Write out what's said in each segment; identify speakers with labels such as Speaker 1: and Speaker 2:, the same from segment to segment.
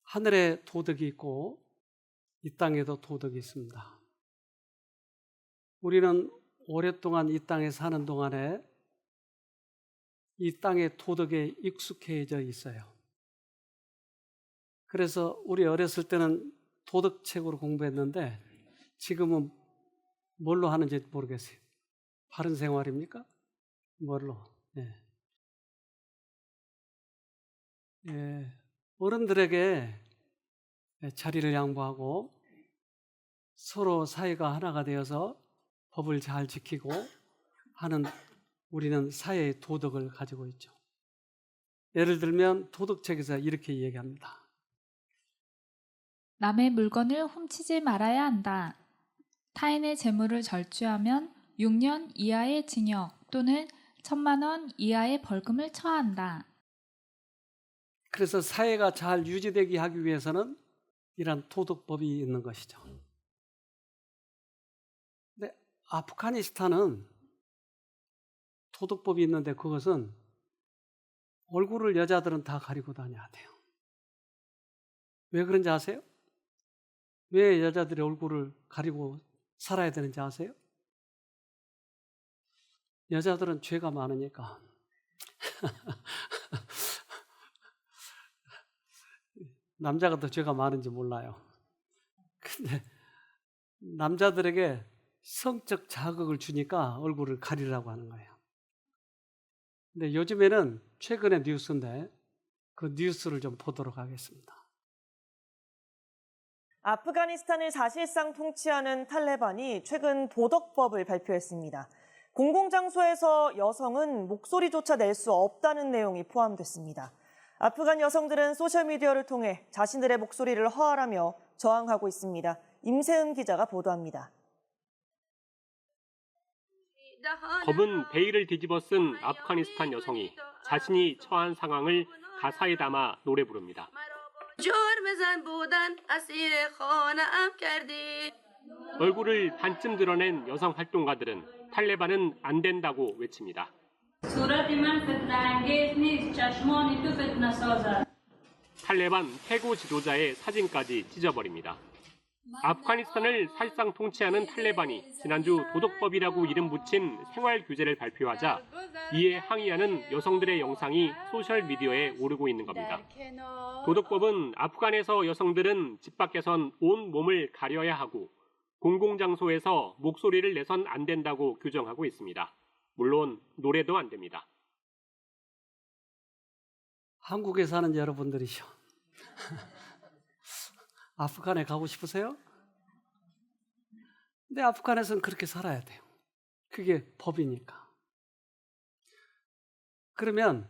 Speaker 1: 하늘에 도덕이 있고 이 땅에도 도덕이 있습니다. 우리는 오랫동안 이 땅에 사는 동안에 이 땅의 도덕에 익숙해져 있어요. 그래서 우리 어렸을 때는 도덕책으로 공부했는데 지금은 뭘로 하는지 모르겠어요. 바른 생활입니까? 뭘로? 어른들에게 자리를 양보하고 서로 사회가 하나가 되어서 법을 잘 지키고 하는 우리는 사회의 도덕을 가지고 있죠. 예를 들면 도덕책에서 이렇게 얘기합니다.
Speaker 2: 남의 물건을 훔치지 말아야 한다. 타인의 재물을 절취하면 6년 이하의 징역 또는 1,000만 원 이하의 벌금을 처한다.
Speaker 1: 그래서 사회가 잘 유지되게 하기 위해서는 이런 도덕법이 있는 것이죠. 근데 아프가니스탄은 도덕법이 있는데 그것은 얼굴을 여자들은 다 가리고 다녀야 돼요. 왜 그런지 아세요? 왜 여자들이 얼굴을 가리고 살아야 되는지 아세요? 여자들은 죄가 많으니까. 남자가 더 죄가 많은지 몰라요. 근데 남자들에게 성적 자극을 주니까 얼굴을 가리라고 하는 거예요. 근데 요즘에는 최근의 뉴스인데 그 뉴스를 좀 보도록 하겠습니다.
Speaker 3: 아프가니스탄을 사실상 통치하는 탈레반이 최근 도덕법을 발표했습니다. 공공장소에서 여성은 목소리조차 낼 수 없다는 내용이 포함됐습니다. 아프간 여성들은 소셜미디어를 통해 자신들의 목소리를 허활하며 저항하고 있습니다. 임세은 기자가 보도합니다.
Speaker 4: 검은 베일을 뒤집어 쓴 아프가니스탄 여성이 자신이 처한 상황을 가사에 담아 노래 부릅니다. 얼굴을 반쯤 드러낸 여성 활동가들은 탈레반은 안 된다고 외칩니다. 탈레반 최고 지도자의 사진까지 찢어버립니다. 아프가니스탄을 사실상 통치하는 탈레반이 지난주 도덕법이라고 이름 붙인 생활 규제를 발표하자 이에 항의하는 여성들의 영상이 소셜미디어에 오르고 있는 겁니다. 도덕법은 아프간에서 여성들은 집 밖에선 온 몸을 가려야 하고 공공장소에서 목소리를 내선 안 된다고 규정하고 있습니다. 물론 노래도 안 됩니다.
Speaker 1: 한국에 사는 여러분들이죠. 아프간에 가고 싶으세요? 근데 아프간에서는 그렇게 살아야 돼요. 그게 법이니까. 그러면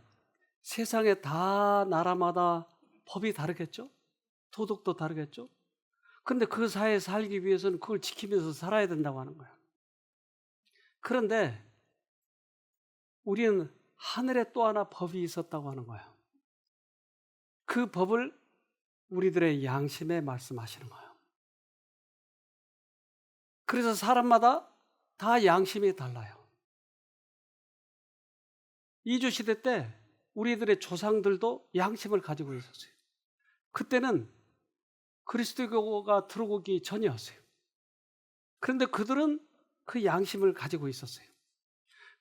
Speaker 1: 세상에 다 나라마다 법이 다르겠죠? 도덕도 다르겠죠? 그런데 그 사회에 살기 위해서는 그걸 지키면서 살아야 된다고 하는 거예요. 그런데 우리는 하늘에 또 하나 법이 있었다고 하는 거예요. 그 법을 우리들의 양심에 말씀하시는 거예요. 그래서 사람마다 다 양심이 달라요. 이주시대 때 우리들의 조상들도 양심을 가지고 있었어요. 그때는 그리스도교가 들어오기 전이었어요. 그런데 그들은 그 양심을 가지고 있었어요.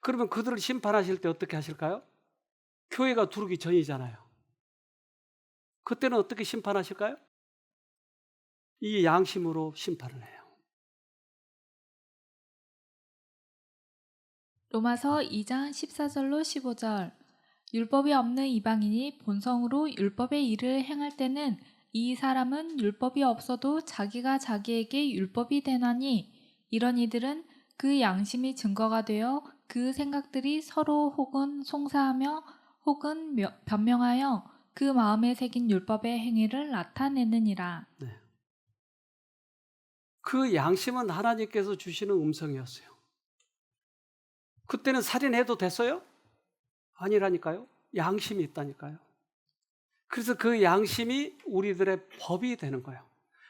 Speaker 1: 그러면 그들을 심판하실 때 어떻게 하실까요? 교회가 들어오기 전이잖아요. 그때는 어떻게 심판하실까요? 이 양심으로 심판을 해요.
Speaker 2: 로마서 2장 14절로 15절. 율법이 없는 이방인이 본성으로 율법의 일을 행할 때는 이 사람은 율법이 없어도 자기가 자기에게 율법이 되나니 이런 이들은 그 양심이 증거가 되어 그 생각들이 서로 혹은 송사하며 혹은 변명하여 그 마음에 새긴 율법의 행위를 나타내느니라.
Speaker 1: 네. 그 양심은 하나님께서 주시는 음성이었어요. 그때는 살인해도 됐어요? 아니라니까요. 양심이 있다니까요. 그래서 그 양심이 우리들의 법이 되는 거예요.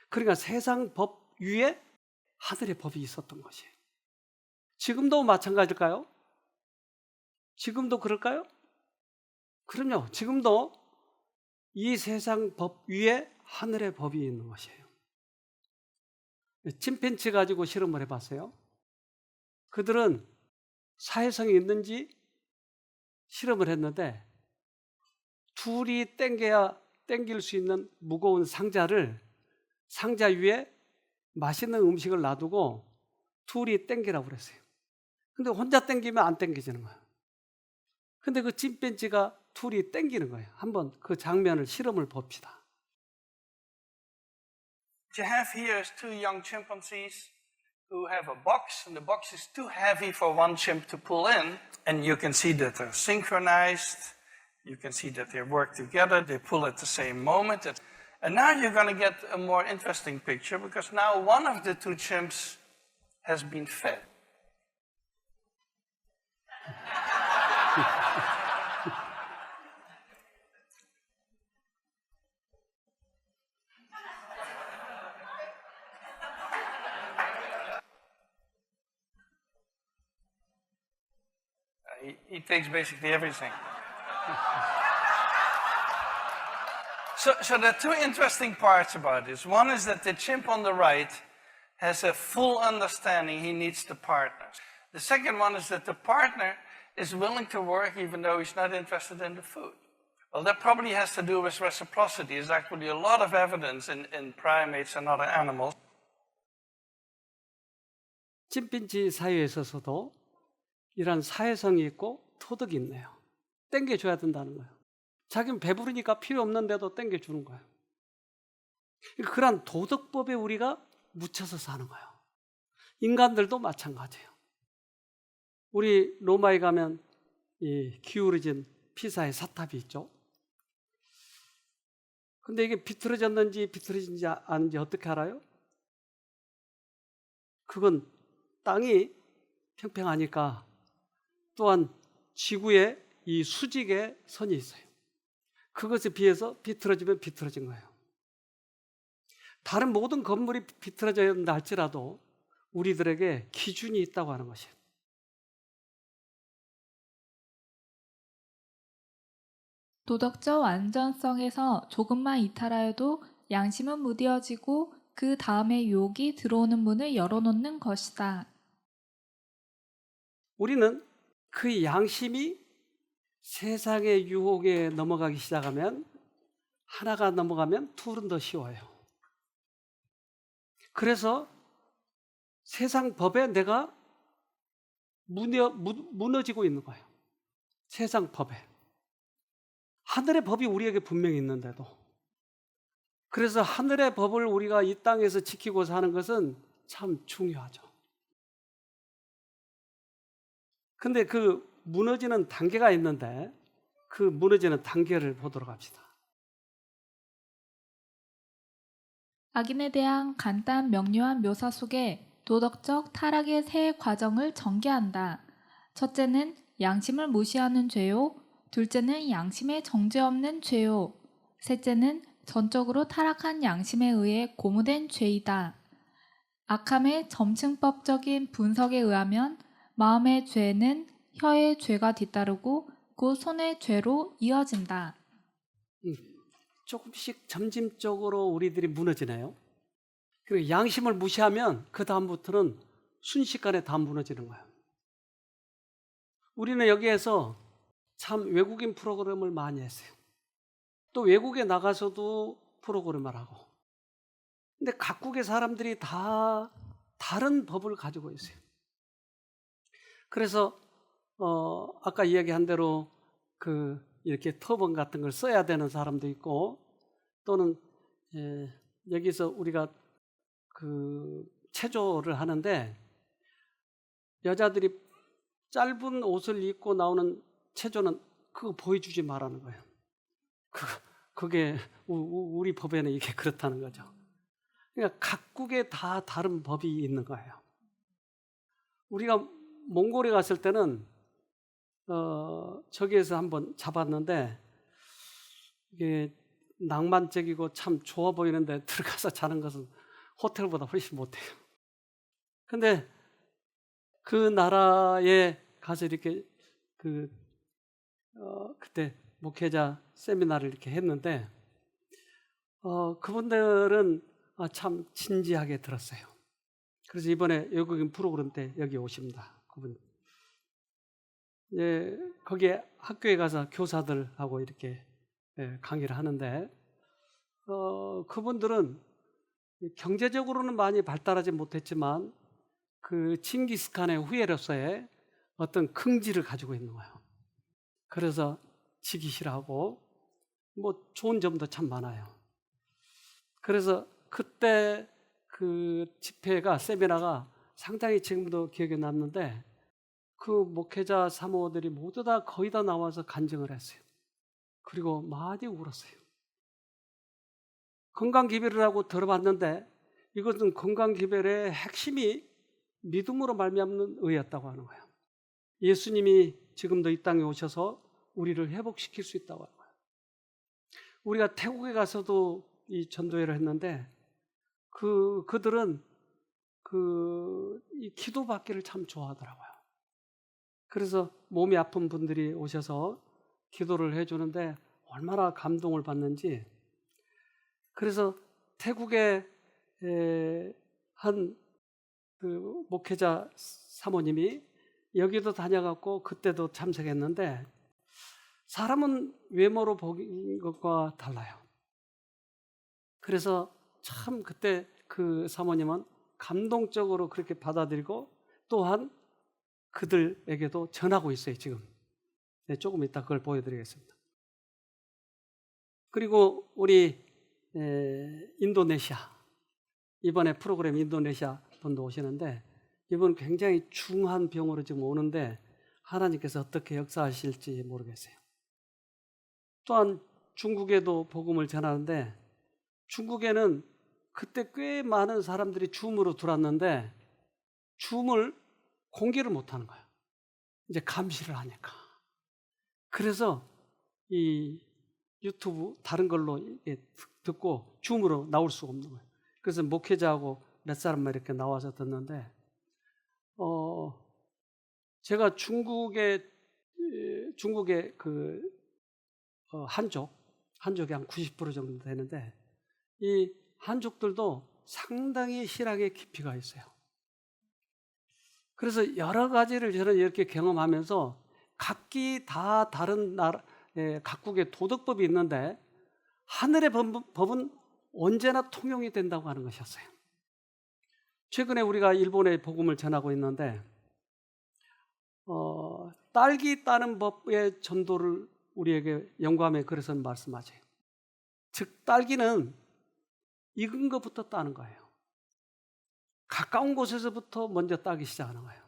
Speaker 1: 그러니까 세상 법 위에 하늘의 법이 있었던 것이에요. 지금도 마찬가지일까요? 지금도 그럴까요? 그럼요. 지금도 이 세상 법 위에 하늘의 법이 있는 것이에요. 침팬치 가지고 실험을 해봤어요. 그들은 사회성이 있는지 실험을 했는데 둘이 당길 수 있는 무거운 상자 위에 맛있는 음식을 놔두고 둘이 당기라고 그랬어요. 근데 혼자 당기면 안 당기지는 거예요. 근데 그 침팬지가 둘이 당기는 거예요. 한번 그 장면을 실험을 봅시다.
Speaker 5: What you have here is two young chimpanzees who have a box, and the box is too heavy for one chimp to pull in. And you can see that they're synchronized. You can see that they work together. They pull at the same moment. And now you're going to get a more interesting picture because now one of the two chimps has been fed. He takes basically everything. So there are two interesting parts about this. One is that the chimp on the right has a full understanding he needs the partner. The second one is that the partner is willing to work even though he's not interested in the food. Well, that probably has to do with reciprocity. There's actually a lot of evidence in primates and other animals.
Speaker 1: 침팬지 사회에 있어서도 이런 사회성이 있고 토덕이 있네요. 땡겨줘야 된다는 거예요. 자기는 배부르니까 필요 없는데도 땡겨주는 거예요. 그런 도덕법에 우리가 묻혀서 사는 거예요. 인간들도 마찬가지예요. 우리 로마에 가면 이 기울어진 피사의 사탑이 있죠. 근데 이게 비틀어졌는지 비틀어진지 아닌지 어떻게 알아요? 그건 땅이 평평하니까 또한 지구에 이 수직의 선이 있어요. 그것에 비해서 비틀어지면 비틀어진 거예요. 다른 모든 건물이 비틀어져야 한다 할지라도 우리들에게 기준이 있다고 하는 것이에요.
Speaker 2: 도덕적 완전성에서 조금만 이탈하여도 양심은 무뎌지고 그 다음에 유혹이 들어오는 문을 열어놓는 것이다.
Speaker 1: 우리는 그 양심이 세상의 유혹에 넘어가기 시작하면 하나가 넘어가면 둘은 더 쉬워요. 그래서 세상 법에 내가 무너지고 있는 거예요. 세상 법에. 하늘의 법이 우리에게 분명히 있는데도. 그래서 하늘의 법을 우리가 이 땅에서 지키고 사는 것은 참 중요하죠. 근데 그 무너지는 단계가 있는데 그 무너지는 단계를 보도록 합시다.
Speaker 2: 악인에 대한 간단 명료한 묘사 속에 도덕적 타락의 세 과정을 전개한다. 첫째는 양심을 무시하는 죄요. 둘째는 양심에 정죄 없는 죄요. 셋째는 전적으로 타락한 양심에 의해 고무된 죄이다. 아캄의 점층법적인 분석에 의하면 마음의 죄는 혀의 죄가 뒤따르고 그 손의 죄로 이어진다.
Speaker 1: 조금씩 점진적으로 우리들이 무너지네요. 그리고 양심을 무시하면 그 다음부터는 순식간에 다 무너지는 거예요. 우리는 여기에서 참 외국인 프로그램을 많이 했어요. 또 외국에 나가서도 프로그램을 하고. 근데 각국의 사람들이 다 다른 법을 가지고 있어요. 그래서 아까 이야기한 대로 이렇게 터번 같은 걸 써야 되는 사람도 있고, 또는 여기서 우리가 체조를 하는데 여자들이 짧은 옷을 입고 나오는 체조는 그거 보여주지 말라는 거예요. 그게 우리 법에는 이게 그렇다는 거죠. 그러니까 각국에 다 다른 법이 있는 거예요. 우리가 몽골에 갔을 때는 저기에서 한번 잡았는데 이게 낭만적이고 참 좋아 보이는데 들어가서 자는 것은 호텔보다 훨씬 못해요. 근데 그 나라에 가서 이렇게 그때 목회자 세미나를 이렇게 했는데 그분들은 참 진지하게 들었어요. 그래서 이번에 외국인 프로그램 때 여기 오십니다. 그분. 거기에 학교에 가서 교사들하고 이렇게 강의를 하는데, 그분들은 경제적으로는 많이 발달하지 못했지만 그 칭기스칸의 후예로서의 어떤 긍지를 가지고 있는 거예요. 그래서 지기 싫어하고 뭐 좋은 점도 참 많아요. 그래서 그때 그 집회가, 세미나가 상당히 지금도 기억에 남는데, 그 목회자 사모들이 모두 다 거의 다 나와서 간증을 했어요. 그리고 많이 울었어요. 건강기별이라고 들어봤는데 이것은 건강기별의 핵심이 믿음으로 말미암는 의였다고 하는 거예요. 예수님이 지금도 이 땅에 오셔서 우리를 회복시킬 수 있다고 하는 거예요. 우리가 태국에 가서도 이 전도회를 했는데 그들은 이 기도받기를 참 좋아하더라고요. 그래서 몸이 아픈 분들이 오셔서 기도를 해주는데 얼마나 감동을 받는지. 그래서 태국의 한 그 목회자 사모님이 여기도 다녀갔고 그때도 참석했는데, 사람은 외모로 보는 것과 달라요. 그래서 참 그때 그 사모님은 감동적으로 그렇게 받아들이고 또한 그들에게도 전하고 있어요, 지금. 조금 이따 그걸 보여드리겠습니다. 그리고 우리 인도네시아, 이번에 프로그램 인도네시아 분도 오시는데, 이분 굉장히 중한 병으로 지금 오는데 하나님께서 어떻게 역사하실지 모르겠어요. 또한 중국에도 복음을 전하는데, 중국에는 그때 꽤 많은 사람들이 줌으로 들어왔는데 줌을 공개를 못하는 거예요. 이제 감시를 하니까. 그래서 이 유튜브 다른 걸로 듣고 줌으로 나올 수가 없는 거예요. 그래서 목회자하고 몇 사람만 이렇게 나와서 듣는데, 제가 중국의 그 한족이 한 90% 정도 되는데, 이 한족들도 상당히 신앙의 깊이가 있어요. 그래서 여러 가지를 저는 이렇게 경험하면서 각기 다 다른 나라, 각국의 도덕법이 있는데 하늘의 법은 언제나 통용이 된다고 하는 것이었어요. 최근에 우리가 일본에 복음을 전하고 있는데, 딸기 따는 법의 전도를 우리에게 영감의 글에서는 말씀하세요. 즉 딸기는 익은 것부터 따는 거예요. 가까운 곳에서부터 먼저 따기 시작하는 거예요.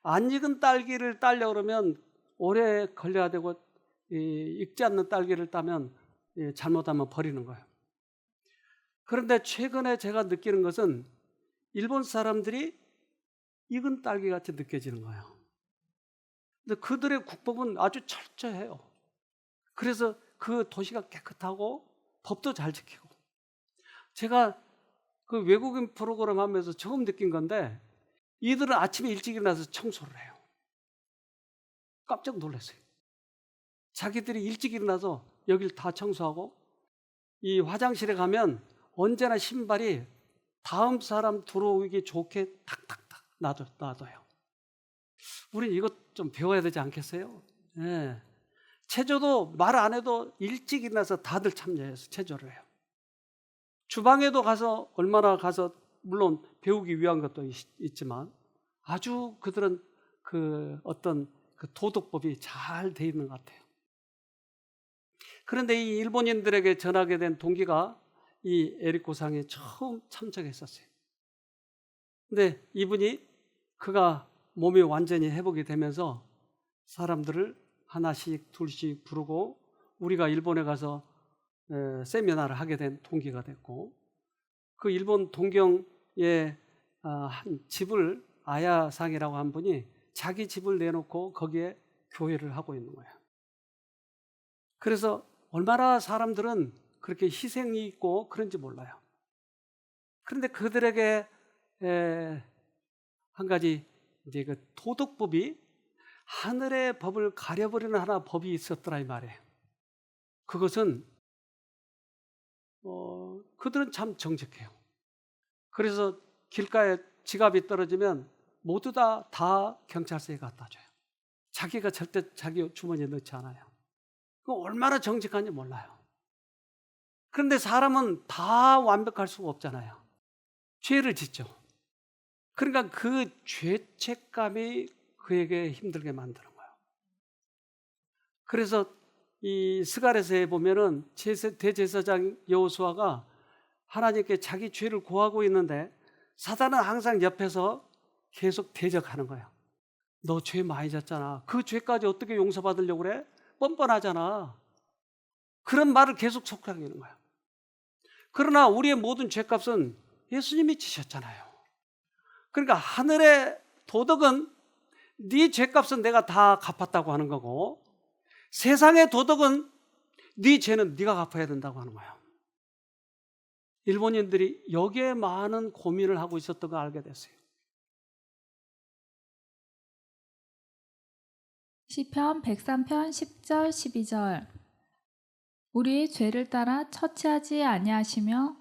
Speaker 1: 안 익은 딸기를 따려고 그러면 오래 걸려야 되고, 익지 않는 딸기를 따면 잘못하면 버리는 거예요. 그런데 최근에 제가 느끼는 것은 일본 사람들이 익은 딸기같이 느껴지는 거예요. 근데 그들의 국법은 아주 철저해요. 그래서 그 도시가 깨끗하고 법도 잘 지키고. 제가 그 외국인 프로그램 하면서 처음 느낀 건데, 이들은 아침에 일찍 일어나서 청소를 해요. 깜짝 놀랐어요. 자기들이 일찍 일어나서 여길 다 청소하고, 이 화장실에 가면 언제나 신발이 다음 사람 들어오기 좋게 탁탁탁 놔둬요. 우린 이것 좀 배워야 되지 않겠어요? 네. 체조도 말 안 해도 일찍 일어나서 다들 참여해서 체조를 해요. 주방에도 가서 얼마나 가서, 물론 배우기 위한 것도 있지만 아주 그들은 그 어떤 그 도덕법이 잘 돼 있는 것 같아요. 그런데 이 일본인들에게 전하게 된 동기가 이 에리코상에 처음 참석했었어요. 근데 이분이 그가 몸이 완전히 회복이 되면서 사람들을 하나씩 둘씩 부르고 우리가 일본에 가서 세미나를 하게 된 동기가 됐고, 그 일본 동경의 한 집을, 아야상이라고 한 분이 자기 집을 내놓고 거기에 교회를 하고 있는 거예요. 그래서 얼마나 사람들은 그렇게 희생이 있고 그런지 몰라요. 그런데 그들에게 한 가지 이제 그 도덕법이 하늘의 법을 가려버리는 하나 법이 있었더라 이 말이에요. 그것은 그들은 참 정직해요. 그래서 길가에 지갑이 떨어지면 모두 다 경찰서에 갖다 줘요. 자기가 절대 자기 주머니에 넣지 않아요. 얼마나 정직한지 몰라요. 그런데 사람은 다 완벽할 수가 없잖아요. 죄를 짓죠. 그러니까 그 죄책감이 그에게 힘들게 만드는 거예요. 그래서 이 스가랴서에 보면은 대제사장 여호수아가 하나님께 자기 죄를 고하고 있는데 사단은 항상 옆에서 계속 대적하는 거예요. 너 죄 많이 졌잖아. 그 죄까지 어떻게 용서받으려고 그래? 뻔뻔하잖아. 그런 말을 계속 속삭이는 거예요. 그러나 우리의 모든 죄값은 예수님이 지셨잖아요. 그러니까 하늘의 도덕은 네 죄값은 내가 다 갚았다고 하는 거고, 세상의 도덕은 네 죄는 네가 갚아야 된다고 하는 거예요. 일본인들이 여기에 많은 고민을 하고 있었던 걸 알게 됐어요.
Speaker 2: 시편 103편 10절 12절 우리의 죄를 따라 처치하지 아니하시며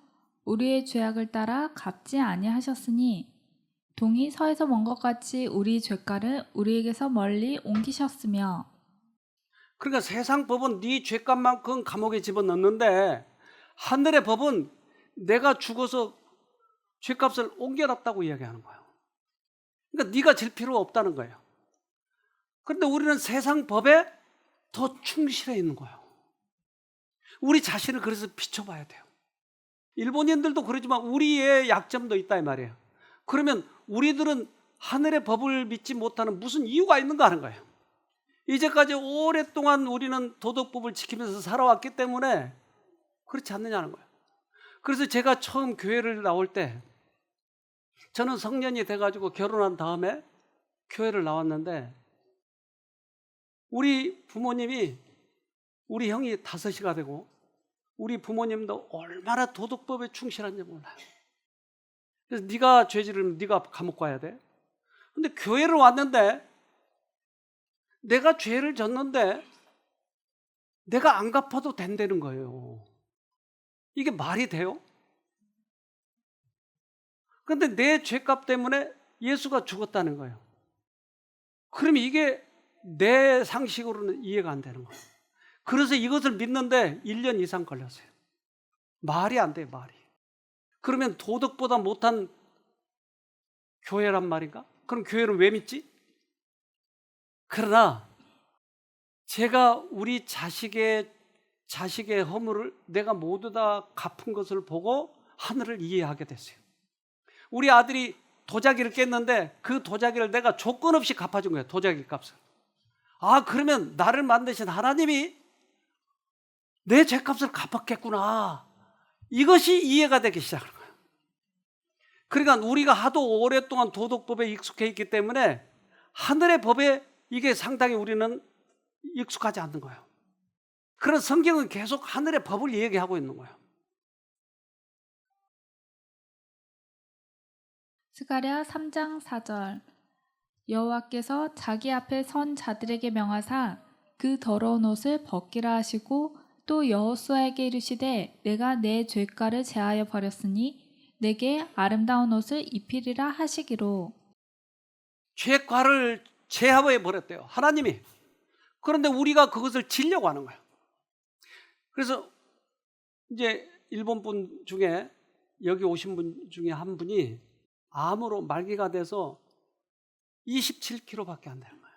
Speaker 2: 우리의 죄악을 따라 갚지 아니하셨으니 동이 서에서 먼 것 같이 우리 죄가를 우리에게서 멀리 옮기셨으며.
Speaker 1: 그러니까 세상 법은 네 죄값만큼 감옥에 집어넣는데 하늘의 법은 내가 죽어서 죄값을 옮겨놨다고 이야기하는 거예요. 그러니까 네가 질 필요 없다는 거예요. 그런데 우리는 세상 법에 더 충실해 있는 거예요. 우리 자신을 그래서 비춰봐야 돼요. 일본인들도 그러지만 우리의 약점도 있다 이 말이에요. 그러면 우리들은 하늘의 법을 믿지 못하는 무슨 이유가 있는가 하는 거예요. 이제까지 오랫동안 우리는 도덕법을 지키면서 살아왔기 때문에 그렇지 않느냐는 거예요. 그래서 제가 처음 교회를 나올 때 저는 성년이 돼가지고 결혼한 다음에 교회를 나왔는데 우리 부모님이, 우리 형이 5이가 되고 우리 부모님도 얼마나 도덕법에 충실한지 몰라요. 그래서 네가 죄 지르면 네가 감옥 가야 돼. 근데 교회를 왔는데 내가 죄를 졌는데 내가 안 갚아도 된다는 거예요. 이게 말이 돼요? 그런데 내 죄값 때문에 예수가 죽었다는 거예요. 그러면 이게 내 상식으로는 이해가 안 되는 거예요. 그래서 이것을 믿는데 1년 이상 걸렸어요. 말이 안 돼요, 말이. 그러면 도덕보다 못한 교회란 말인가? 그럼 교회는 왜 믿지? 그러나 제가 우리 자식의 허물을 내가 모두 다 갚은 것을 보고 하늘을 이해하게 됐어요. 우리 아들이 도자기를 깼는데 그 도자기를 내가 조건 없이 갚아준 거예요. 도자기 값을. 아, 그러면 나를 만드신 하나님이 내 죄값을 갚았겠구나. 이것이 이해가 되기 시작하는 거예요. 그러니까 우리가 하도 오랫동안 도덕법에 익숙해 있기 때문에 하늘의 법에 이게 상당히 우리는 익숙하지 않는 거예요. 그런 성경은 계속 하늘의 법을 얘기하고 있는 거예요.
Speaker 2: 스가랴 3장 4절 여호와께서 자기 앞에 선 자들에게 명하사 그 더러운 옷을 벗기라 하시고 또 여호수아에게 이르시되 내가 내 죄가를 제하여 버렸으니 내게 아름다운 옷을 입히리라 하시기로.
Speaker 1: 죄과를 제하해 버렸대요, 하나님이. 그런데 우리가 그것을 지려고 하는 거예요. 그래서 이제 일본 분 중에, 여기 오신 분 중에 한 분이 암으로 말기가 돼서 27kg밖에 안 되는 거예요.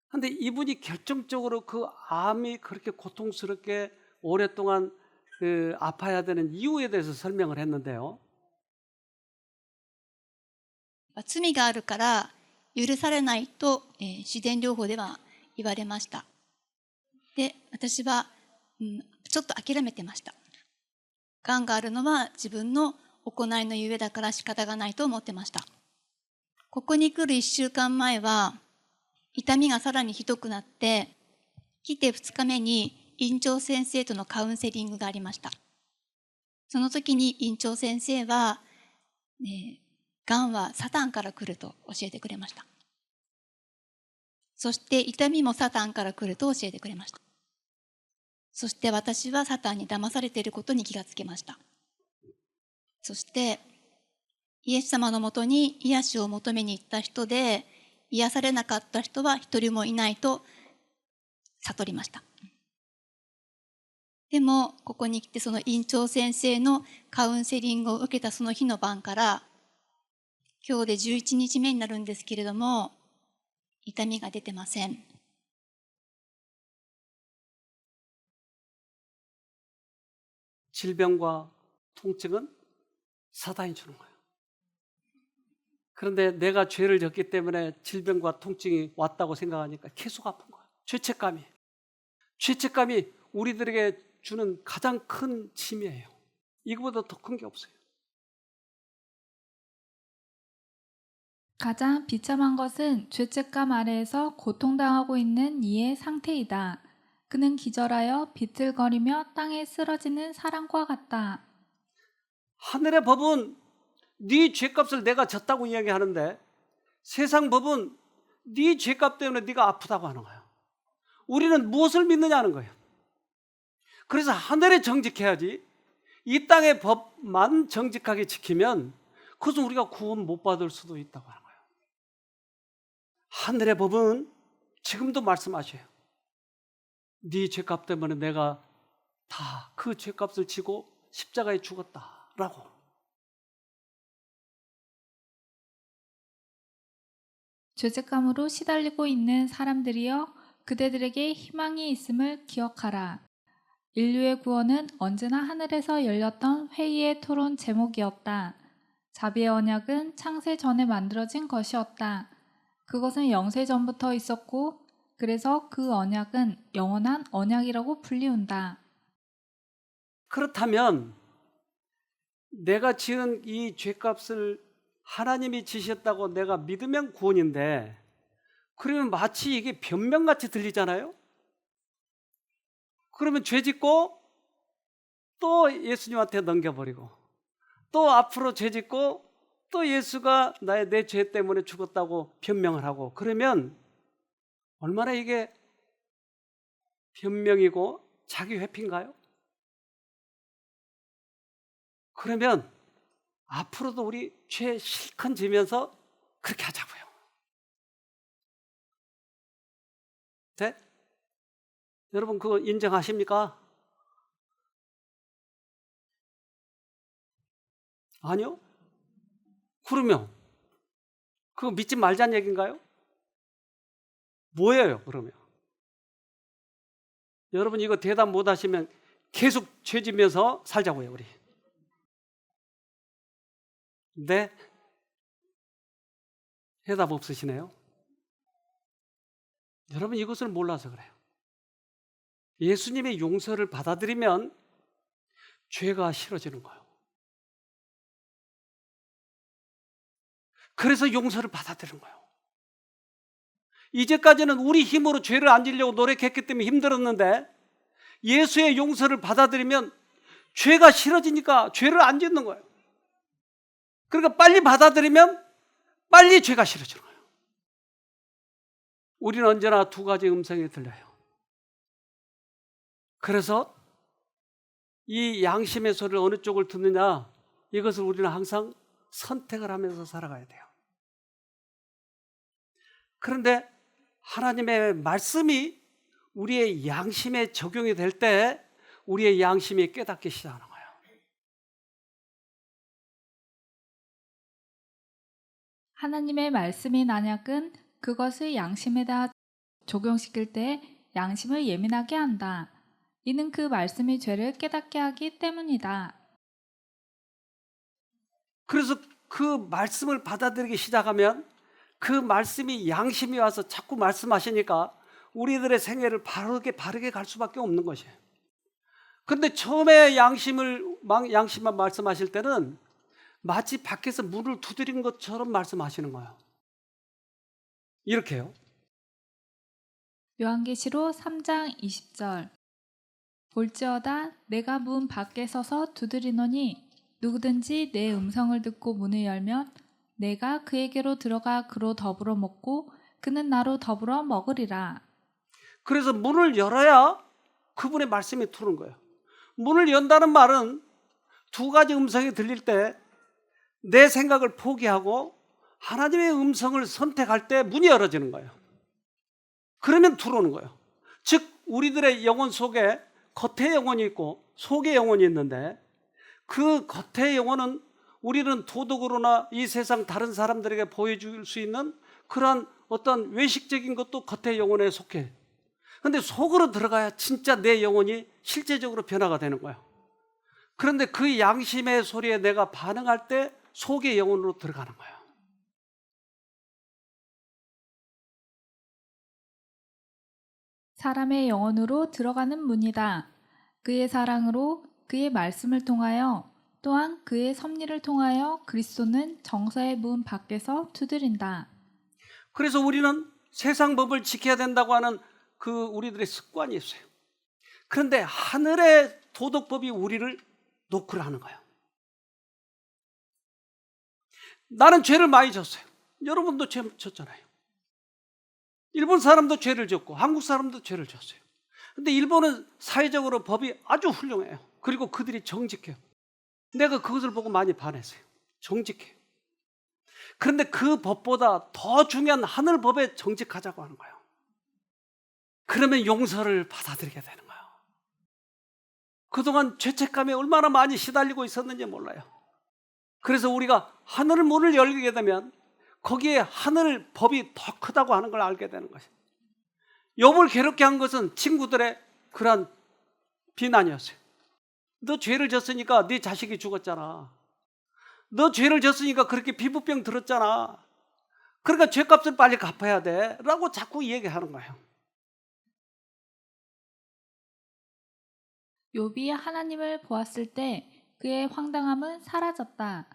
Speaker 1: 그런데 이분이 결정적으로 그 암이 그렇게 고통스럽게 오랫동안 아파야 되는 이유에 대해서 설명을 했는데요.
Speaker 6: 罪があるから許されないと、自然療法では言われました。で、私は、ちょっと諦めてました。がんがあるのは自分の行いのゆえだから仕方がないと思ってました。ここに来る1週間前は痛みがさらにひどくなって、来て2日目に院長先生とのカウンセリングがありました。その時に院長先生は、がんはサタンから来ると教えてくれました。そして痛みもサタンから来ると教えてくれました。そして私はサタンに騙されていることに気がつきました。そしてイエス様のもとに癒しを求めに行った人で、癒されなかった人は一人もいないと悟りました。でもここに来てその院長先生のカウンセリングを受けたその日の晩から、今日で11日目になるんですけれども、痛みが出てません。
Speaker 1: 질병과 통증은 사단이 주는 거예요. 그런데 내가 죄를 졌기 때문에 질병과 통증이 왔다고 생각하니까 계속 아픈 거예요. 죄책감이 우리들에게 주는 가장 큰 짐이에요. 이거보다 더 큰 게 없어요.
Speaker 2: 가장 비참한 것은 죄책감 아래에서 고통당하고 있는 이의 상태이다. 그는 기절하여 비틀거리며 땅에 쓰러지는 사람과 같다.
Speaker 1: 하늘의 법은 네 죄값을 내가 졌다고 이야기하는데, 세상 법은 네 죄값 때문에 네가 아프다고 하는 거예요. 우리는 무엇을 믿느냐는 거예요. 그래서 하늘에 정직해야지. 이 땅의 법만 정직하게 지키면 그것은 우리가 구원 못 받을 수도 있다고 하는 거예요. 하늘의 법은 지금도 말씀하셔요. 네 죄값 때문에 내가 다 그 죄값을 지고 십자가에 죽었다라고.
Speaker 2: 죄책감으로 시달리고 있는 사람들이여, 그대들에게 희망이 있음을 기억하라. 인류의 구원은 언제나 하늘에서 열렸던 회의의 토론 제목이었다. 자비의 언약은 창세 전에 만들어진 것이었다. 그것은 영세 전부터 있었고, 그래서 그 언약은 영원한 언약이라고 불리운다.
Speaker 1: 그렇다면 내가 지은 이 죄값을 하나님이 지셨다고 내가 믿으면 구원인데, 그러면 마치 이게 변명같이 들리잖아요. 그러면 죄 짓고 또 예수님한테 넘겨버리고, 또 앞으로 죄 짓고 또 예수가 내 죄 때문에 죽었다고 변명을 하고, 그러면 얼마나 이게 변명이고 자기 회피인가요? 그러면 앞으로도 우리 죄 실컷 지면서 그렇게 하자고요. 네? 여러분 그거 인정하십니까? 아니요? 그러면 그거 믿지 말자는 얘기인가요? 뭐예요 그러면? 여러분 이거 대답 못 하시면 계속 죄 지면서 살자고요 우리. 네? 대답 없으시네요. 여러분 이것을 몰라서 그래요. 예수님의 용서를 받아들이면 죄가 싫어지는 거예요. 그래서 용서를 받아들이는 거예요. 이제까지는 우리 힘으로 죄를 안 지려고 노력했기 때문에 힘들었는데, 예수의 용서를 받아들이면 죄가 싫어지니까 죄를 안 짓는 거예요. 그러니까 빨리 받아들이면 빨리 죄가 싫어지는 거예요. 우리는 언제나 두 가지 음성이 들려요. 그래서 이 양심의 소리를 어느 쪽을 듣느냐, 이것을 우리는 항상 선택을 하면서 살아가야 돼요. 그런데 하나님의 말씀이 우리의 양심에 적용이 될 때 우리의 양심이 깨닫기 시작하는 거예요.
Speaker 2: 하나님의 말씀인 언약은 그것을 양심에다 적용시킬 때 양심을 예민하게 한다. 이는 그 말씀이 죄를 깨닫게 하기 때문이다.
Speaker 1: 그래서 그 말씀을 받아들이기 시작하면 그 말씀이 양심이 와서 자꾸 말씀하시니까 우리들의 생애를 바르게 갈 수밖에 없는 것이에요. 그런데 처음에 양심만 말씀하실 때는 마치 밖에서 문을 두드린 것처럼 말씀하시는 거예요. 이렇게요.
Speaker 2: 요한계시록 3장 20절. 볼지어다 내가 문 밖에 서서 두드리노니 누구든지 내 음성을 듣고 문을 열면 내가 그에게로 들어가 그로 더불어 먹고 그는 나로 더불어 먹으리라.
Speaker 1: 그래서 문을 열어야 그분의 말씀이 들어오는 거예요. 문을 연다는 말은 두 가지 음성이 들릴 때 내 생각을 포기하고 하나님의 음성을 선택할 때 문이 열어지는 거예요. 그러면 들어오는 거예요. 즉 우리들의 영혼 속에 겉의 영혼이 있고 속의 영혼이 있는데 그 겉의 영혼은 우리는 도덕으로나 이 세상 다른 사람들에게 보여줄 수 있는 그런 어떤 외식적인 것도 겉의 영혼에 속해. 그런데 속으로 들어가야 진짜 내 영혼이 실제적으로 변화가 되는 거예요. 그런데 그 양심의 소리에 내가 반응할 때 속의 영혼으로 들어가는 거예요.
Speaker 2: 사람의 영혼으로 들어가는 문이다. 그의 사랑으로 그의 말씀을 통하여 또한 그의 섭리를 통하여 그리스도는 정서의 문 밖에서 두드린다.
Speaker 1: 그래서 우리는 세상 법을 지켜야 된다고 하는 그 우리들의 습관이 있어요. 그런데 하늘의 도덕법이 우리를 노크를 하는 거예요. 나는 죄를 많이 졌어요. 여러분도 죄 졌잖아요. 일본 사람도 죄를 졌고 한국 사람도 죄를 졌어요. 근데 일본은 사회적으로 법이 아주 훌륭해요. 그리고 그들이 정직해요. 내가 그것을 보고 많이 반했어요. 정직해요. 그런데 그 법보다 더 중요한 하늘 법에 정직하자고 하는 거예요. 그러면 용서를 받아들이게 되는 거예요. 그동안 죄책감에 얼마나 많이 시달리고 있었는지 몰라요. 그래서 우리가 하늘 문을 열게 되면 거기에 하늘 법이 더 크다고 하는 걸 알게 되는 것이에요. 욥을 괴롭게 한 것은 친구들의 그런 비난이었어요. 너 죄를 졌으니까 네 자식이 죽었잖아. 너 죄를 졌으니까 그렇게 피부병 들었잖아. 그러니까 죄값을 빨리 갚아야 돼 라고 자꾸 얘기하는 거예요.
Speaker 2: 욥이 하나님을 보았을 때 그의 황당함은 사라졌다.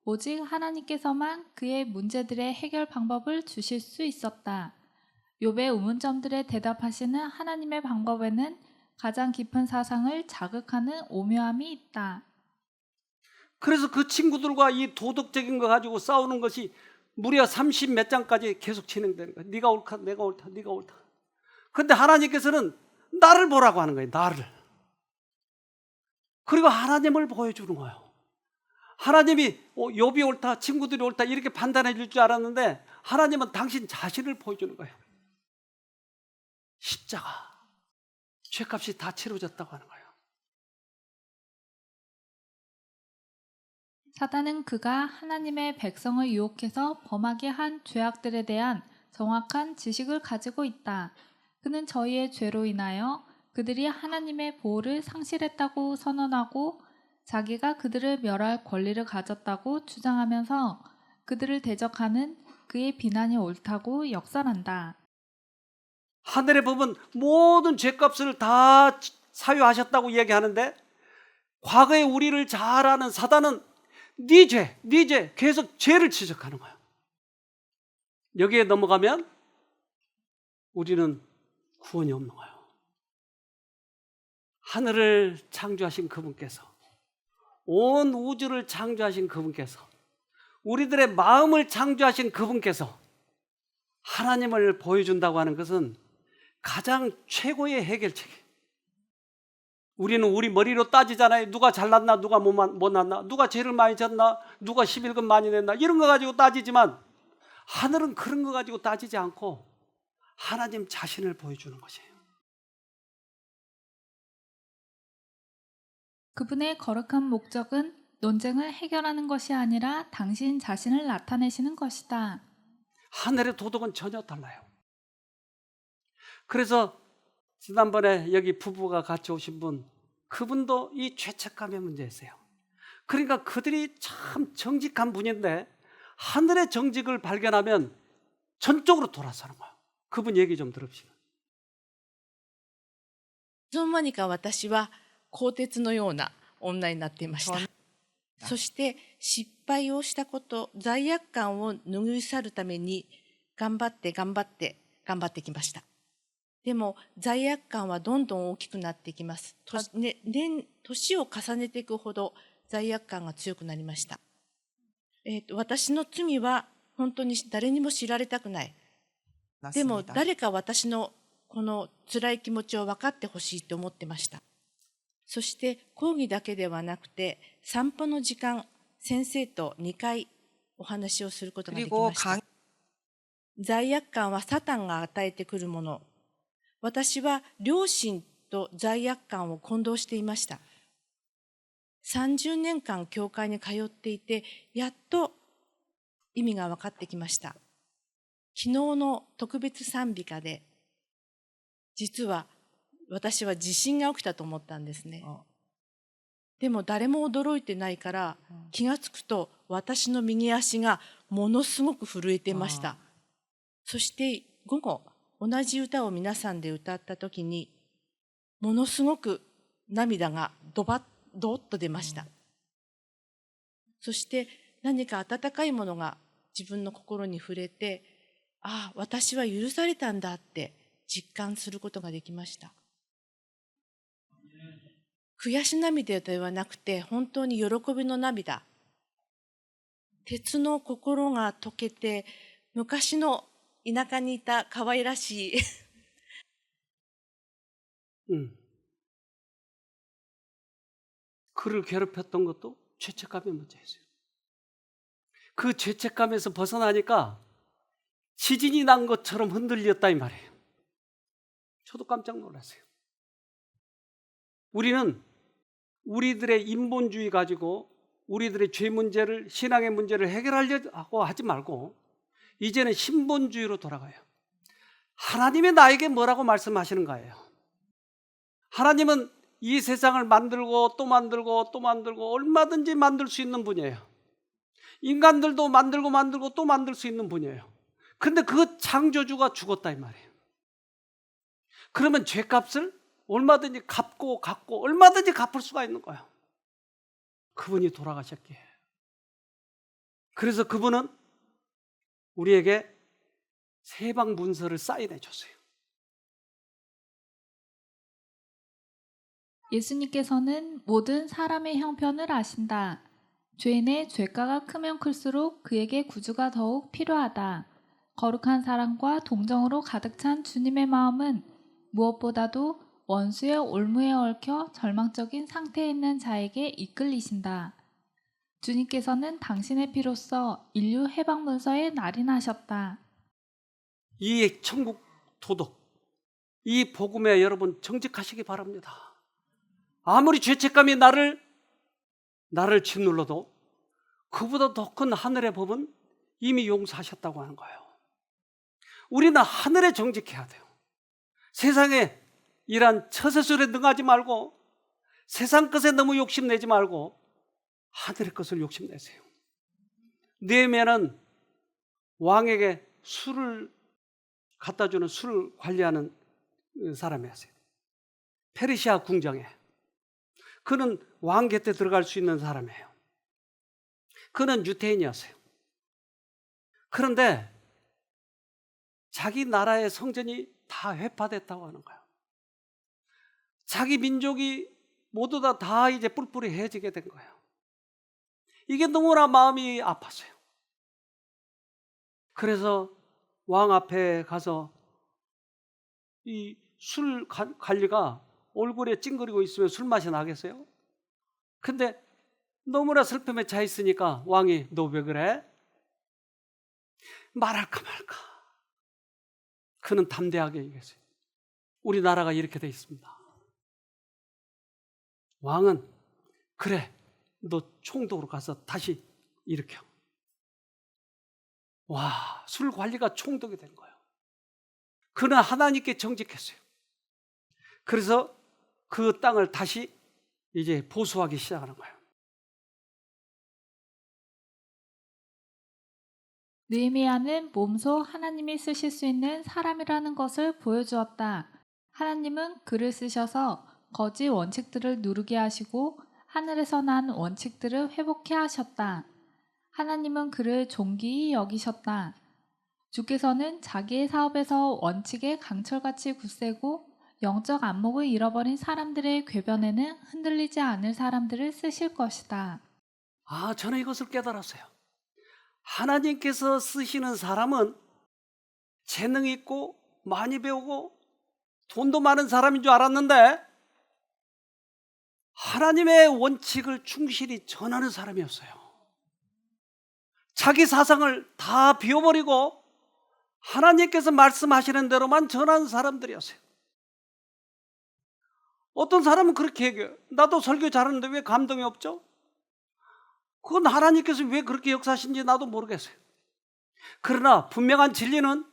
Speaker 2: 오직 하나님께서만 그의 문제들의 해결 방법을 주실 수 있었다. 욥의 의문점들에 대답하시는 하나님의 방법에는 가장 깊은 사상을 자극하는 오묘함이 있다.
Speaker 1: 그래서 그 친구들과 이 도덕적인 거 가지고 싸우는 것이 무려 30 몇 장까지 계속 진행되는 거예요. 네가 옳다, 내가 옳다, 네가 옳다. 그런데 하나님께서는 나를 보라고 하는 거예요. 나를. 그리고 하나님을 보여주는 거예요. 하나님이 욥이 옳다, 친구들이 옳다 이렇게 판단해 줄 줄 알았는데 하나님은 당신 자신을 보여주는 거예요. 십자가, 죄값이 다 치러졌다고 하는 거예요.
Speaker 2: 사단은 그가 하나님의 백성을 유혹해서 범하게 한 죄악들에 대한 정확한 지식을 가지고 있다. 그는 저희의 죄로 인하여 그들이 하나님의 보호를 상실했다고 선언하고 자기가 그들을 멸할 권리를 가졌다고 주장하면서 그들을 대적하는 그의 비난이 옳다고 역설한다.
Speaker 1: 하늘의 법은 모든 죄값을 다 사유하셨다고 얘기하는데 과거에 우리를 잘 아는 사단은 네 죄 계속 죄를 지적하는 거예요. 여기에 넘어가면 우리는 구원이 없는 거예요. 하늘을 창조하신 그분께서, 온 우주를 창조하신 그분께서, 우리들의 마음을 창조하신 그분께서 하나님을 보여준다고 하는 것은 가장 최고의 해결책이에요. 우리는 우리 머리로 따지잖아요. 누가 잘났나, 누가 못났나, 누가 죄를 많이 졌나, 누가 11금 많이 냈나 이런 거 가지고 따지지만 하늘은 그런 거 가지고 따지지 않고 하나님 자신을 보여주는 것이에요.
Speaker 2: 그분의 거룩한 목적은 논쟁을 해결하는 것이 아니라 당신 자신을 나타내시는 것이다.
Speaker 1: 하늘의 도덕은 전혀 달라요. 그래서 지난번에 여기 부부가 같이 오신 분, 그분도 이 죄책감의 문제였어요. 그러니까 그들이 참 정직한 분인데 하늘의 정직을 발견하면 전적으로 돌아서는 거예요. 그분 얘기 좀 들읍시다.
Speaker 7: いつの間にか私は鋼鉄のような女になっていました。そして失敗をしたこと、罪悪感を拭い去るために頑張ってきました。でも罪悪感はどんどん大きくなっていきます。年を重ねていくほど罪悪感が強くなりました。私の罪は本当に誰にも知られたくない。でも誰か私のこの辛い気持ちを分かってほしいと思ってました。そして講義だけではなくて、散歩の時間、先生と2回お話をすることができ
Speaker 8: 그리고
Speaker 7: ました。罪悪感はサタンが与えてくるもの。私は良心と罪悪感を混同していました。30年間教会に通っていて、やっと意味が分かってきました。昨日の特別賛美歌で、実は私は地震が起きたと思ったんですね。でも誰も驚いてないから気がつくと私の右足がものすごく震えてました。そして午後同じ歌を皆さんで歌った時にものすごく涙がドッと出ました。そして何か温かいものが自分の心に触れて、ああ、私は許されたんだって実感することができました。悔し涙ではなくて本当に喜びの涙。鉄の心が溶けて、昔の田舎にいた可愛らしい
Speaker 1: 그를 괴롭혔던 것도 죄책감의 문제였어요. 그 죄책감에서 벗어나니까 지진이 난 것처럼 흔들렸다 이 말이에요. 저도 깜짝 놀랐어요. 우리는 우리들의 인본주의 가지고 우리들의 죄 문제를, 신앙의 문제를 해결하려고 하지 말고 이제는 신본주의로 돌아가요. 하나님이 나에게 뭐라고 말씀하시는 거예요. 하나님은 이 세상을 만들고 또 만들고 또 만들고 얼마든지 만들 수 있는 분이에요. 인간들도 만들고 또 만들 수 있는 분이에요. 근데 그 창조주가 죽었다 이 말이에요. 그러면 죄값을 얼마든지 갚고 얼마든지 갚을 수가 있는 거예요. 그분이 돌아가셨기에. 그래서 그분은 우리에게 세방 문서를 사인해 줬어요.
Speaker 2: 예수님께서는 모든 사람의 형편을 아신다. 죄인의 죄가가 크면 클수록 그에게 구주가 더욱 필요하다. 거룩한 사랑과 동정으로 가득 찬 주님의 마음은 무엇보다도 원수의 올무에 얽혀 절망적인 상태에 있는 자에게 이끌리신다. 주님께서는 당신의 피로써 인류 해방 문서에 날인하셨다.
Speaker 1: 이 천국 도덕, 이 복음에 여러분 정직하시기 바랍니다. 아무리 죄책감이 나를 짓눌러도 그보다 더 큰 하늘의 법은 이미 용서하셨다고 하는 거예요. 우리는 하늘에 정직해야 돼요. 세상에 이란 처세술에 능하지 말고 세상 것에 너무 욕심내지 말고 하늘의 것을 욕심내세요. 느헤미야는 왕에게 술을 갖다 주는 술을 관리하는 사람이었어요. 페르시아 궁정에. 그는 왕 곁에 들어갈 수 있는 사람이에요. 그는 유태인이었어요. 그런데 자기 나라의 성전이 다 회파됐다고 하는 거예요. 자기 민족이 모두 다 이제 뿔뿔이 헤어지게 된 거예요. 이게 너무나 마음이 아팠어요. 그래서 왕 앞에 가서 이 술 관리가 얼굴에 찡그리고 있으면 술 맛이 나겠어요? 근데 너무나 슬픔에 차 있으니까 왕이 너 왜 그래? 말할까 말까. 그는 담대하게 얘기했어요. 우리나라가 이렇게 돼 있습니다. 왕은 그래 너 총독으로 가서 다시 일으켜. 와, 술 관리가 총독이 된 거예요. 그는 하나님께 정직했어요. 그래서 그 땅을 다시 이제 보수하기 시작하는 거예요.
Speaker 2: 느헤미야는 몸소 하나님이 쓰실 수 있는 사람이라는 것을 보여주었다. 하나님은 그를 쓰셔서 거짓 원칙들을 누르게 하시고 하늘에서 난 원칙들을 회복해 하셨다. 하나님은 그를 존귀히 여기셨다. 주께서는 자기의 사업에서 원칙에 강철같이 굳세고 영적 안목을 잃어버린 사람들의 궤변에는 흔들리지 않을 사람들을 쓰실 것이다.
Speaker 1: 아, 저는 이것을 깨달았어요. 하나님께서 쓰시는 사람은 재능 있고 많이 배우고 돈도 많은 사람인 줄 알았는데 하나님의 원칙을 충실히 전하는 사람이었어요. 자기 사상을 다 비워버리고 하나님께서 말씀하시는 대로만 전하는 사람들이었어요. 어떤 사람은 그렇게 얘기해요. 나도 설교 잘하는데 왜 감동이 없죠? 그건 하나님께서 왜 그렇게 역사하신지 나도 모르겠어요. 그러나 분명한 진리는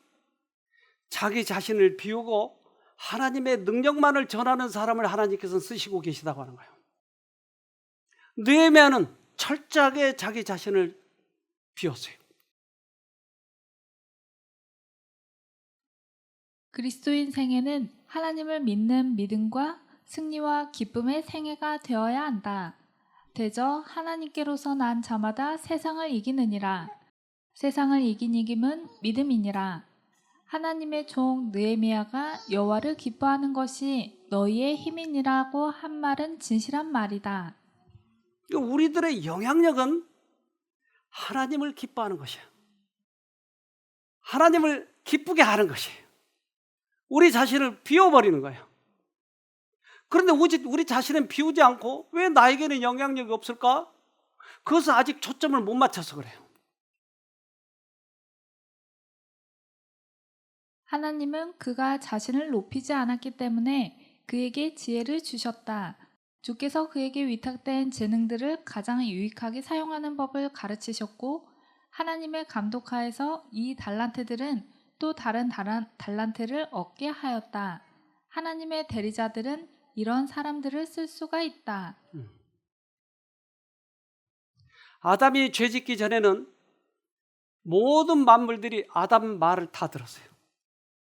Speaker 1: 자기 자신을 비우고 하나님의 능력만을 전하는 사람을 하나님께서 쓰시고 계시다고 하는 거예요. 느헤미야는 철저하게 자기 자신을 비웠어요.
Speaker 2: 그리스도인 생애는 하나님을 믿는 믿음과 승리와 기쁨의 생애가 되어야 한다. 대저 하나님께로서 난 자마다 세상을 이기느니라. 세상을 이긴 이김은 믿음이니라. 하나님의 종 느헤미야가 여호와를 기뻐하는 것이 너희의 힘이니라고 한 말은 진실한 말이다.
Speaker 1: 우리들의 영향력은 하나님을 기뻐하는 것이에요. 하나님을 기쁘게 하는 것이에요. 우리 자신을 비워버리는 거예요. 그런데 우리 자신은 비우지 않고 왜 나에게는 영향력이 없을까? 그것은 아직 초점을 못 맞춰서 그래요.
Speaker 2: 하나님은 그가 자신을 높이지 않았기 때문에 그에게 지혜를 주셨다. 주께서 그에게 위탁된 재능들을 가장 유익하게 사용하는 법을 가르치셨고 하나님의 감독하에서 이 달란트들은 또 다른 달란트를 얻게 하였다. 하나님의 대리자들은 이런 사람들을 쓸 수가 있다.
Speaker 1: 아담이 죄짓기 전에는 모든 만물들이 아담 말을 다 들었어요.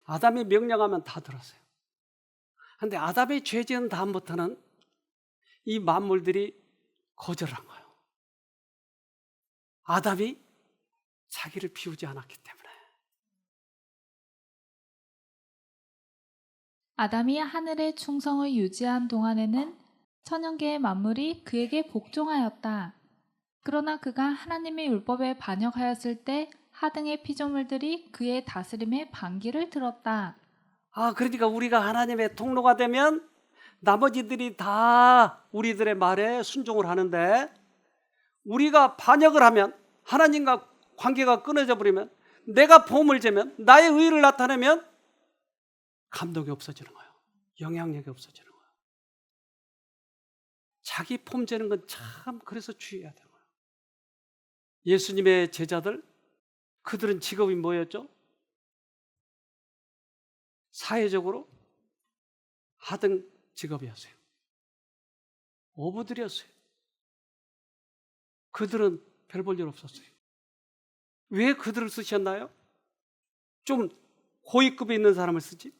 Speaker 1: 아담이 명령하면 다 들었어요. 그런데 아담이 죄 지은 다음부터는 이 만물들이 거절한 거예요. 아담이 자기를 비우지 않았기 때문에.
Speaker 2: 아담이 하늘의 충성을 유지한 동안에는 천연계의 만물이 그에게 복종하였다. 그러나 그가 하나님의 율법에 반역하였을 때 하등의 피조물들이 그의 다스림에 반기를 들었다.
Speaker 1: 그러니까 우리가 하나님의 통로가 되면 나머지들이 다 우리들의 말에 순종을 하는데 우리가 반역을 하면 하나님과 관계가 끊어져 버리면 내가 폼을 재면 나의 의의를 나타내면 감동이 없어지는 거예요. 영향력이 없어지는 거예요. 자기 폼 재는 건 참 그래서 주의해야 되는 거예요. 예수님의 제자들 그들은 직업이 뭐였죠? 사회적으로 하등 직업이었어요. 어부들이었어요. 그들은 별 볼 일 없었어요. 왜 그들을 쓰셨나요? 좀 고위급에 있는 사람을 쓰지?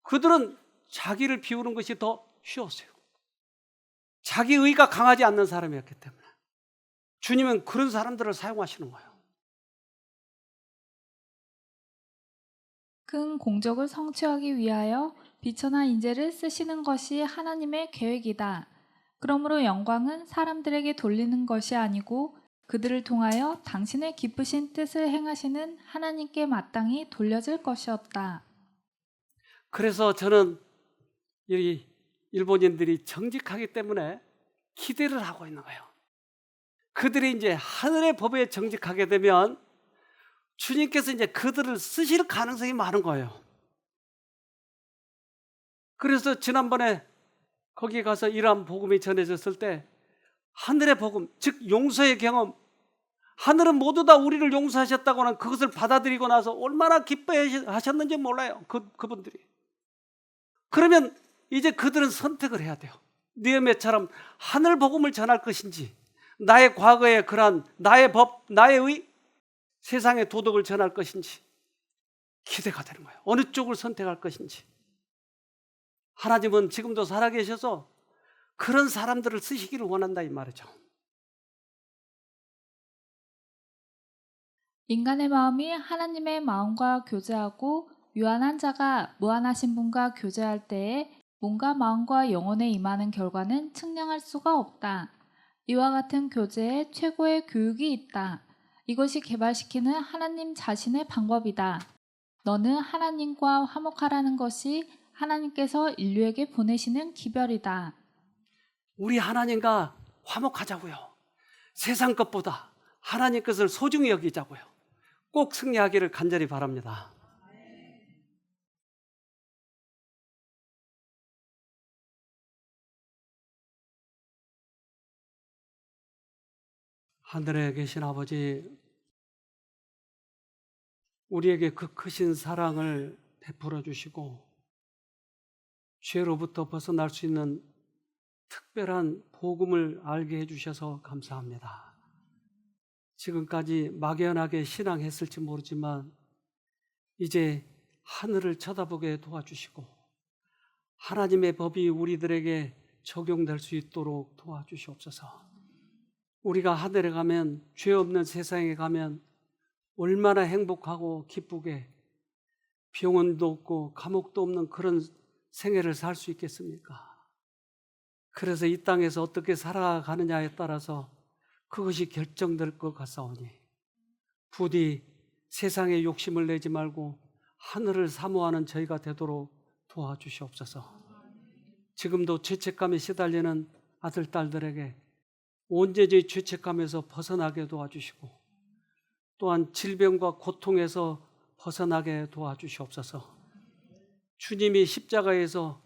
Speaker 1: 그들은 자기를 비우는 것이 더 쉬웠어요. 자기 의가 강하지 않는 사람이었기 때문에 주님은 그런 사람들을 사용하시는 거예요.
Speaker 2: 큰 공적을 성취하기 위하여 비천한 인재를 쓰시는 것이 하나님의 계획이다. 그러므로 영광은 사람들에게 돌리는 것이 아니고 그들을 통하여 당신의 기쁘신 뜻을 행하시는 하나님께 마땅히 돌려질 것이었다.
Speaker 1: 그래서 저는 이 일본인들이 정직하기 때문에 기대를 하고 있는 거예요. 그들이 이제 하늘의 법에 정직하게 되면 주님께서 이제 그들을 쓰실 가능성이 많은 거예요. 그래서 지난번에 거기 가서 이러한 복음이 전해졌을 때 하늘의 복음, 즉 용서의 경험, 하늘은 모두 다 우리를 용서하셨다고 하는 그것을 받아들이고 나서 얼마나 기뻐하셨는지 몰라요. 그분들이. 그러면 이제 그들은 선택을 해야 돼요. 느헤미야처럼 하늘 복음을 전할 것인지 나의 과거의 그러한 나의 법, 나의 의, 세상의 도덕을 전할 것인지 기대가 되는 거예요. 어느 쪽을 선택할 것인지. 하나님은 지금도 살아계셔서 그런 사람들을 쓰시기를 원한다 이 말이죠.
Speaker 2: 인간의 마음이 하나님의 마음과 교제하고 유한한 자가 무한하신 분과 교제할 때에 몸과 마음과 영혼에 임하는 결과는 측량할 수가 없다. 이와 같은 교제에 최고의 교육이 있다. 이것이 개발시키는 하나님 자신의 방법이다. 너는 하나님과 화목하라는 것이 하나님께서 인류에게 보내시는 기별이다.
Speaker 1: 우리 하나님과 화목하자고요. 세상 것보다 하나님 것을 소중히 여기자고요. 꼭 승리하기를 간절히 바랍니다. 하늘에 계신 아버지, 우리에게 그 크신 사랑을 베풀어 주시고 죄로부터 벗어날 수 있는 특별한 복음을 알게 해주셔서 감사합니다. 지금까지 막연하게 신앙했을지 모르지만 이제 하늘을 쳐다보게 도와주시고 하나님의 법이 우리들에게 적용될 수 있도록 도와주시옵소서. 우리가 하늘에 가면, 죄 없는 세상에 가면 얼마나 행복하고 기쁘게 병원도 없고 감옥도 없는 그런 생애를 살 수 있겠습니까? 그래서 이 땅에서 어떻게 살아가느냐에 따라서 그것이 결정될 것 같사오니 부디 세상에 욕심을 내지 말고 하늘을 사모하는 저희가 되도록 도와주시옵소서. 지금도 죄책감에 시달리는 아들, 딸들에게 온전히 죄책감에서 벗어나게 도와주시고 또한 질병과 고통에서 벗어나게 도와주시옵소서. 주님이 십자가에서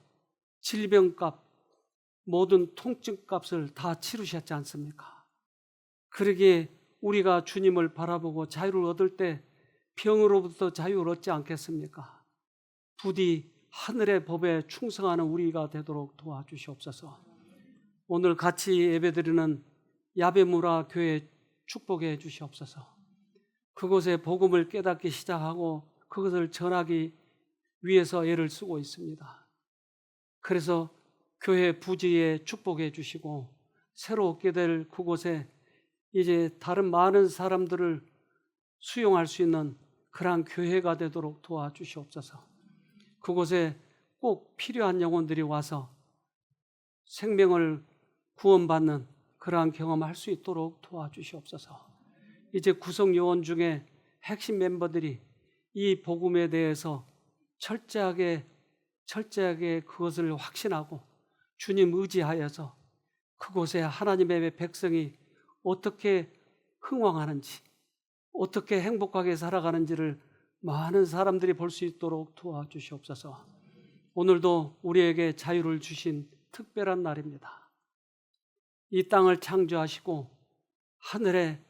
Speaker 1: 질병값, 모든 통증값을 다 치르셨지 않습니까? 그러기에 우리가 주님을 바라보고 자유를 얻을 때 병으로부터 자유를 얻지 않겠습니까? 부디 하늘의 법에 충성하는 우리가 되도록 도와주시옵소서. 오늘 같이 예배드리는 야베무라 교회 축복해 주시옵소서. 그곳에 복음을 깨닫기 시작하고 그것을 전하기 위해서 애를 쓰고 있습니다. 그래서 교회 부지에 축복해 주시고 새로 얻게 될 그곳에 이제 다른 많은 사람들을 수용할 수 있는 그러한 교회가 되도록 도와주시옵소서. 그곳에 꼭 필요한 영혼들이 와서 생명을 구원받는 그러한 경험을 할 수 있도록 도와주시옵소서. 이제 구성 요원 중에 핵심 멤버들이 이 복음에 대해서 철저하게 그것을 확신하고 주님 의지하여서 그곳에 하나님의 백성이 어떻게 흥왕하는지, 어떻게 행복하게 살아가는지를 많은 사람들이 볼 수 있도록 도와주시옵소서. 오늘도 우리에게 자유를 주신 특별한 날입니다. 이 땅을 창조하시고 하늘에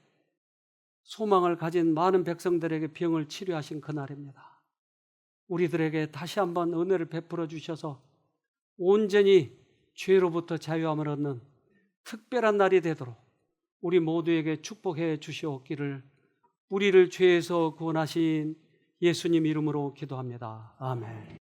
Speaker 1: 소망을 가진 많은 백성들에게 병을 치료하신 그날입니다. 우리들에게 다시 한번 은혜를 베풀어 주셔서 온전히 죄로부터 자유함을 얻는 특별한 날이 되도록 우리 모두에게 축복해 주시옵기를 우리를 죄에서 구원하신 예수님 이름으로 기도합니다. 아멘.